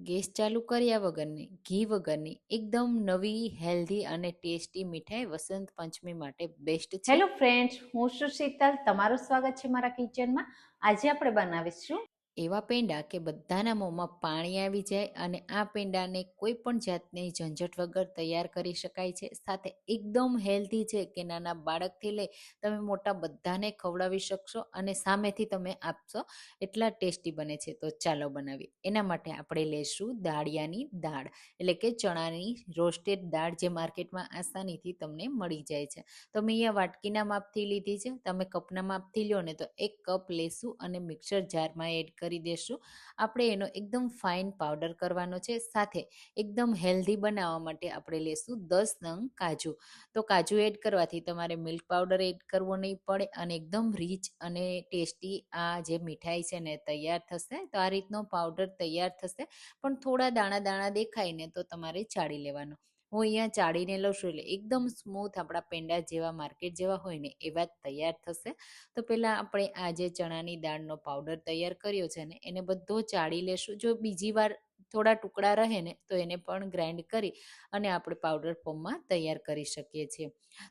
Gas ચાલુ કર્યા વગરની ઘી વગરની એકદમ નવી હેલ્ધી અને ટેસ્ટી મીઠાઈ વસંત પંચમી માટે બેસ્ટ છે. હેલો ફ્રેન્ડ્સ, હું છું શીતલ. તમારું સ્વાગત છે મારા કિચનમાં. આજે આપણે બનાવીશું એવા પેંડા કે બધાના મોંમાં પાણી આવી જાય અને આ પેંડાને કોઈ પણ જાતની ઝંઝટ વગર તૈયાર કરી શકાય છે. સાથે એકદમ હેલ્ધી છે કે નાના બાળકથી લઈ તમે મોટા બધાને ખવડાવી શકશો અને સામેથી તમે આપશો એટલા ટેસ્ટી બને છે. તો ચાલો બનાવીએ. એના માટે આપણે લઈશું દાળિયાની દાળ એટલે કે ચણાની રોસ્ટેડ દાળ જે માર્કેટમાં આસાનીથી તમને મળી જાય છે. તો મેં અહીંયા વાટકીના માપથી લીધી છે. તમે કપના માપથી લો ને તો 1 કપ લેશું અને મિક્સર જારમાં એડ કરી દેશું. આપણે એનો એકદમ ફાઇન પાવડર કરવાનો છે. સાથે એકદમ હેલ્ધી બનાવવા માટે આપણે લેશું 10 નંગ કાજુ. તો કાજુ એડ કરવાથી તમારે મિલ્ક પાવડર એડ કરવો નહીં પડે અને એકદમ રીચ અને ટેસ્ટી આ જે મીઠાઈ છે ને તૈયાર થશે. તો આ રીતનો પાવડર તૈયાર થશે, પણ થોડા દાણા દાણા દેખાય ને તો તમારે ચાળી લેવાનો. હું અહીંયા ચાળીને લઉં છું એટલે એકદમ સ્મૂથ આપણા પેંડા જેવા માર્કેટ જેવા હોય ને એવા જ તૈયાર થશે. તો પહેલાં આપણે આ જે ચણાની દાળનો પાવડર તૈયાર કર્યો છે ને એને બધો ચાળી લેશું. જો બીજી વાર થોડા ટુકડા રહે ને તો એને પણ ગ્રાઇન્ડ કરી અને આપણે પાવડર ફોર્મમાં તૈયાર કરી શકીએ છીએ.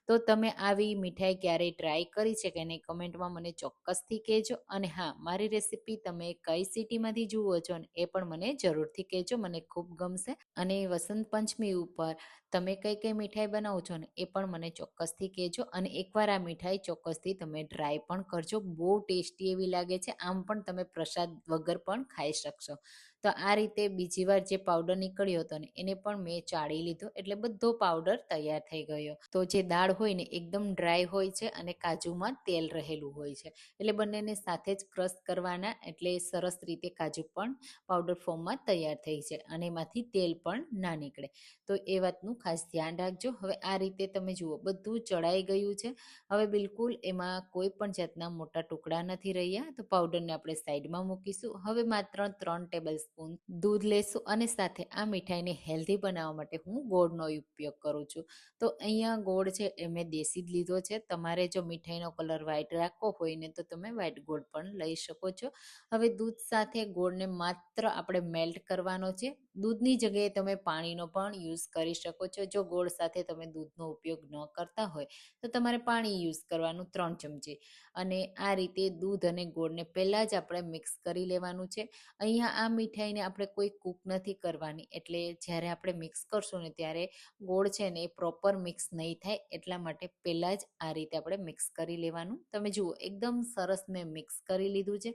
તો તમે આવી મીઠાઈ ક્યારેય ટ્રાય કરી છે કે નહીં કમેન્ટમાં મને ચોક્કસથી કહેજો. અને હા, મારી રેસીપી તમે કઈ સિટીમાંથી જુઓ છો ને એ પણ મને જરૂરથી કહેજો, મને ખૂબ ગમશે. અને વસંત પંચમી ઉપર તમે કઈ કઈ મીઠાઈ બનાવો છો ને એ પણ મને ચોક્કસથી કહેજો. અને એકવાર આ મીઠાઈ ચોક્કસથી તમે ટ્રાય પણ કરજો, બહુ ટેસ્ટી એવી લાગે છે. આમ પણ તમે પ્રસાદ વગર પણ ખાઈ શકશો. તો આ રીતે બીજી વાર જે પાવડર નીકળ્યો હતો ને એને પણ મેં ચાળી લીધો એટલે બધો પાવડર તૈયાર થઈ ગયો. તો જે દાળ હોય ને એકદમ ડ્રાય હોય છે અને કાજુમાં તેલ રહેલું હોય છે એટલે બંનેને સાથે જ ક્રશ કરવાના એટલે સરસ રીતે કાજુ પણ પાવડર ફોર્મમાં તૈયાર થઈ છે અને એમાંથી તેલ પણ ના નીકળે. તો એ વાતનું ખાસ ધ્યાન રાખજો. હવે આ રીતે તમે જુઓ બધું ચડાઈ ગયું છે. હવે બિલકુલ એમાં કોઈ પણ જાતના મોટા ટુકડા નથી રહ્યા. તો પાવડરને આપણે સાઈડમાં મૂકીશું. હવે માત્ર 3 ટેબલ સ્પૂન દૂધ લેશું અને સાથે આ મીઠાઈને હેલ્ધી બનાવવા માટે હું ગોળનો ઉપયોગ કરું છું. તો અહીંયા ગોળ છે એ મેં દેશી જ લીધો છે. તમારે જો મીઠાઈનો કલર વ્હાઈટ રાખવો હોય ને તો તમે વ્હાઈટ ગોળ પણ લઈ શકો છો. હવે દૂધ સાથે ગોળને માત્ર આપણે મેલ્ટ કરવાનો છે. દૂધની જગ્યાએ તમે પાણીનો પણ યુઝ કરી શકો છો. જો ગોળ સાથે તમે દૂધનો ઉપયોગ ન કરતા હોય તો તમારે પાણી યુઝ કરવાનું 3 ચમચી. અને આ રીતે દૂધ અને ગોળને પહેલાં જ આપણે મિક્સ કરી લેવાનું છે. અહીંયા આ મીઠાઈને આપણે કોઈ કૂક નથી કરવાની એટલે જ્યારે આપણે મિક્સ કરશું ને ત્યારે ગોળ છે ને એ પ્રોપર મિક્સ નહીં થાય એટલા માટે પહેલાં જ આ રીતે આપણે મિક્સ કરી લેવાનું. તમે જુઓ એકદમ સરસ મેં મિક્સ કરી લીધું છે.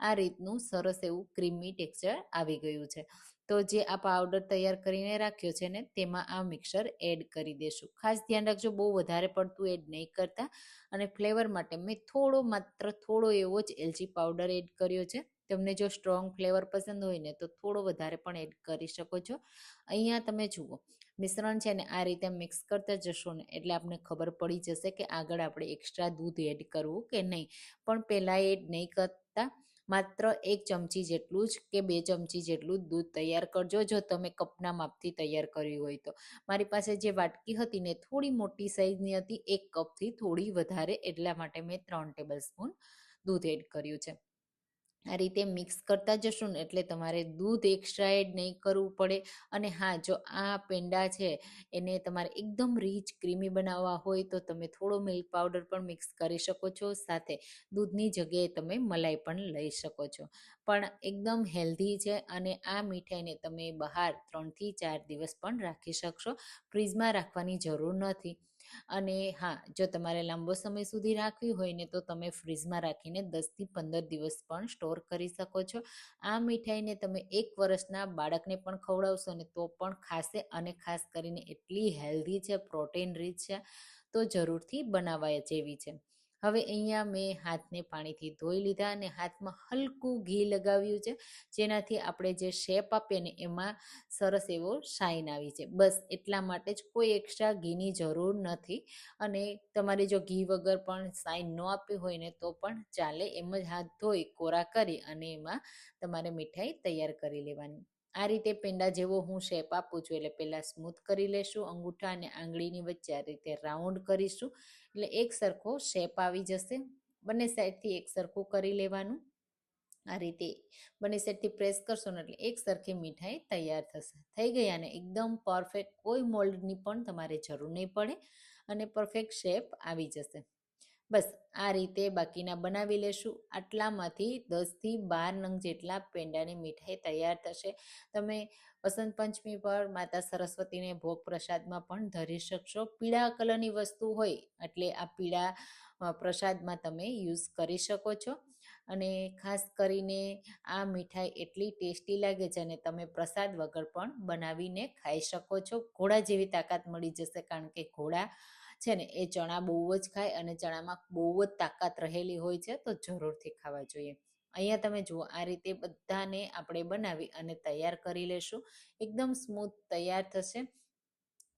આ રીતનું સરસ એવું ક્રીમી ટેક્સચર આવી ગયું છે. તો જે આ પાવડર તૈયાર કરીને રાખ્યો છે ને તેમાં આ મિક્સર એડ કરી દેશું. ખાસ ધ્યાન રાખજો બહુ વધારે પડતું એડ નહીં કરતા. અને ફ્લેવર માટે મેં માત્ર થોડો એવો જ એલચી પાવડર એડ કર્યો છે. તમને જો સ્ટ્રોંગ ફ્લેવર પસંદ હોય ને તો થોડો વધારે પણ એડ કરી શકો છો. અહીંયા તમે જુઓ મિશ્રણ છે ને આ રીતે મિક્સ કરતા જશો ને એટલે આપણને ખબર પડી જશે કે આગળ આપણે એક્સ્ટ્રા દૂધ એડ કરવું કે નહીં. પણ પહેલાં એડ નહીં કરતા. માત્ર 1 ચમચી જેટલું જ કે 2 ચમચી જેટલું જ દૂધ તૈયાર કરજો જો તમે કપના માપથી તૈયાર કર્યું હોય તો. મારી પાસે જે વાટકી હતી ને થોડી મોટી સાઈઝની હતી, 1 કપથી થોડી વધારે, એટલા માટે મેં 3 ટેબલ સ્પૂન દૂધ એડ કર્યું છે. આ રીતે મિક્સ કરતા જશું ને એટલે તમારે દૂધ એક્સ્ટ્રા એડ નહીં કરવું પડે. અને હા, જો આ પેંડા છે એને તમારે એકદમ રીચ ક્રીમી બનાવવા હોય તો તમે થોડો મિલ્ક પાવડર પણ મિક્સ કરી શકો છો. સાથે દૂધની જગ્યાએ તમે મલાઈ પણ લઈ શકો છો. પણ એકદમ હેલ્ધી છે અને આ મીઠાઈને તમે બહાર 3 થી 4 દિવસ પણ રાખી શકશો. ફ્રીજમાં રાખવાની જરૂર નથી. અને હા, જો તમારે લાંબો સમય સુધી રાખવી હોય ને તો તમે ફ્રીજમાં રાખીને 10 થી 15 દિવસ પણ સ્ટોર કરી શકો છો. આ મીઠાઈને તમે 1 વર્ષના બાળકને પણ ખવડાવશો ને તો પણ ખાશે. અને ખાસ કરીને એટલી હેલ્ધી છે, પ્રોટીન રીચ છે, તો જરૂરથી બનાવવા જેવી છે. હવે અહીંયા મેં હાથને પાણીથી ધોઈ લીધા અને હાથમાં હલકું ઘી લગાવ્યું છે, જેનાથી આપણે જે શેપ આપીએ ને એમાં સરસ એવો શાઇન આવી છે. બસ એટલા માટે જ, કોઈ એક્સ્ટ્રા ઘીની જરૂર નથી. અને તમારે જો ઘી વગર પણ શાઇન ન આપવી હોય ને તો પણ ચાલે. એમ જ હાથ ધોઈ કોરા કરી અને એમાં તમારે મીઠાઈ તૈયાર કરી લેવાની. આ રીતે પેંડા જેવો હું શેપ આપું છું એટલે પહેલાં સ્મૂથ કરી લેશું. અંગૂઠા અને આંગળીની વચ્ચે આ રીતે રાઉન્ડ કરીશું એટલે એક સરખો શેપ આવી જશે. બંને સાઈડથી એક સરખું કરી લેવાનું. આ રીતે બંને સાઈડથી પ્રેસ કરશો ને એટલે એક સરખી મીઠાઈ તૈયાર થશે. થઈ ગયા ને એકદમ પરફેક્ટ, કોઈ મોલ્ડની પણ તમારે જરૂર નહીં પડે અને પરફેક્ટ શેપ આવી જશે. બસ આ રીતે બાકીના બનાવી લેશું. આટલામાંથી 10થી 12 નંગ જેટલા પેંડાની મીઠાઈ તૈયાર થશે. તમે વસંત પંચમી પર માતા સરસ્વતીને ભોગ પ્રસાદમાં પણ ધરી શકશો. પીળા કલરની વસ્તુ હોય એટલે આ પીળા પ્રસાદમાં તમે યુઝ કરી શકો છો. અને ખાસ કરીને આ મીઠાઈ એટલી ટેસ્ટી લાગે છે અને તમે પ્રસાદ વગર પણ બનાવીને ખાઈ શકો છો. ઘોડા જેવી તાકાત મળી જશે, કારણ કે ઘોડા છે ને એ ચણા બહુ જ ખાય અને ચણામાં બહુ જ તાકાત રહેલી હોય છે, તો જરૂરથી ખાવા જોઈએ. અહીંયા તમે જુઓ આ રીતે બધાને આપણે બનાવી અને તૈયાર કરી લેશું. એકદમ સ્મૂથ તૈયાર થશે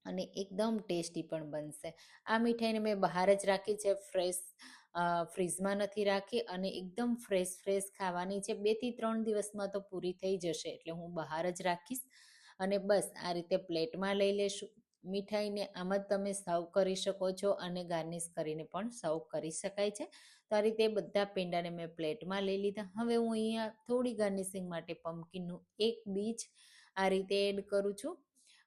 અને એકદમ ટેસ્ટી પણ બનશે. આ મીઠાઈને મેં બહાર જ રાખી છે, ફ્રીઝમાં નથી રાખી, અને એકદમ ફ્રેશ ખાવાની છે. 2 થી 3 દિવસમાં તો પૂરી થઈ જશે, એટલે હું બહાર જ રાખીશ. અને બસ આ રીતે પ્લેટમાં લઈ લેશું. મીઠાઈને આમ જ તમે સર્વ કરી શકો છો અને ગાર્નિશ કરીને પણ સર્વ કરી શકાય છે. તો આ રીતે બધા પેંડાને મેં પ્લેટમાં લઈ લીધા. હવે હું અહીંયા થોડી ગાર્નિશિંગ માટે પમ્પકિનનું એક બીજ આ રીતે એડ કરું છું.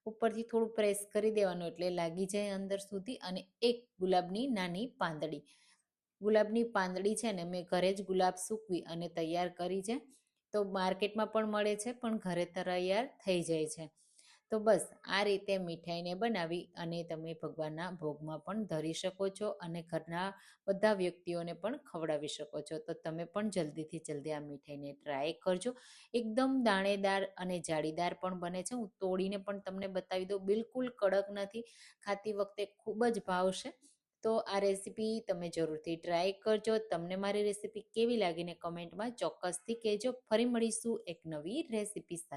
ઉપરથી થોડું પ્રેસ કરી દેવાનું એટલે લાગી જાય અંદર સુધી. અને એક ગુલાબની નાની પાંદડી, ગુલાબની પાંદડી છે ને મેં ઘરે જ ગુલાબ સૂકવી અને તૈયાર કરી છે. તો માર્કેટમાં પણ મળે છે, પણ ઘરે તૈયાર થઈ જાય છે. તો બસ આ રીતે મીઠાઈને બનાવી અને તમે ભગવાનના ભોગમાં પણ ધરી શકો છો અને ઘરના બધા વ્યક્તિઓને પણ ખવડાવી શકો છો. તો તમે પણ જલ્દીથી જલ્દી આ મીઠાઈને ટ્રાય કરજો. એકદમ દાણેદાર અને જાળીદાર પણ બને છે. હું તોડીને પણ તમને બતાવી દઉં, બિલકુલ કડક નથી, ખાતી વખતે ખૂબ જ ભાવશે. તો આ રેસીપી તમે જરૂરથી ટ્રાય કરજો. તમને મારી રેસીપી કેવી લાગીને કમેન્ટમાં ચોક્કસથી કહેજો. ફરી મળીશું એક નવી રેસીપી સાથે.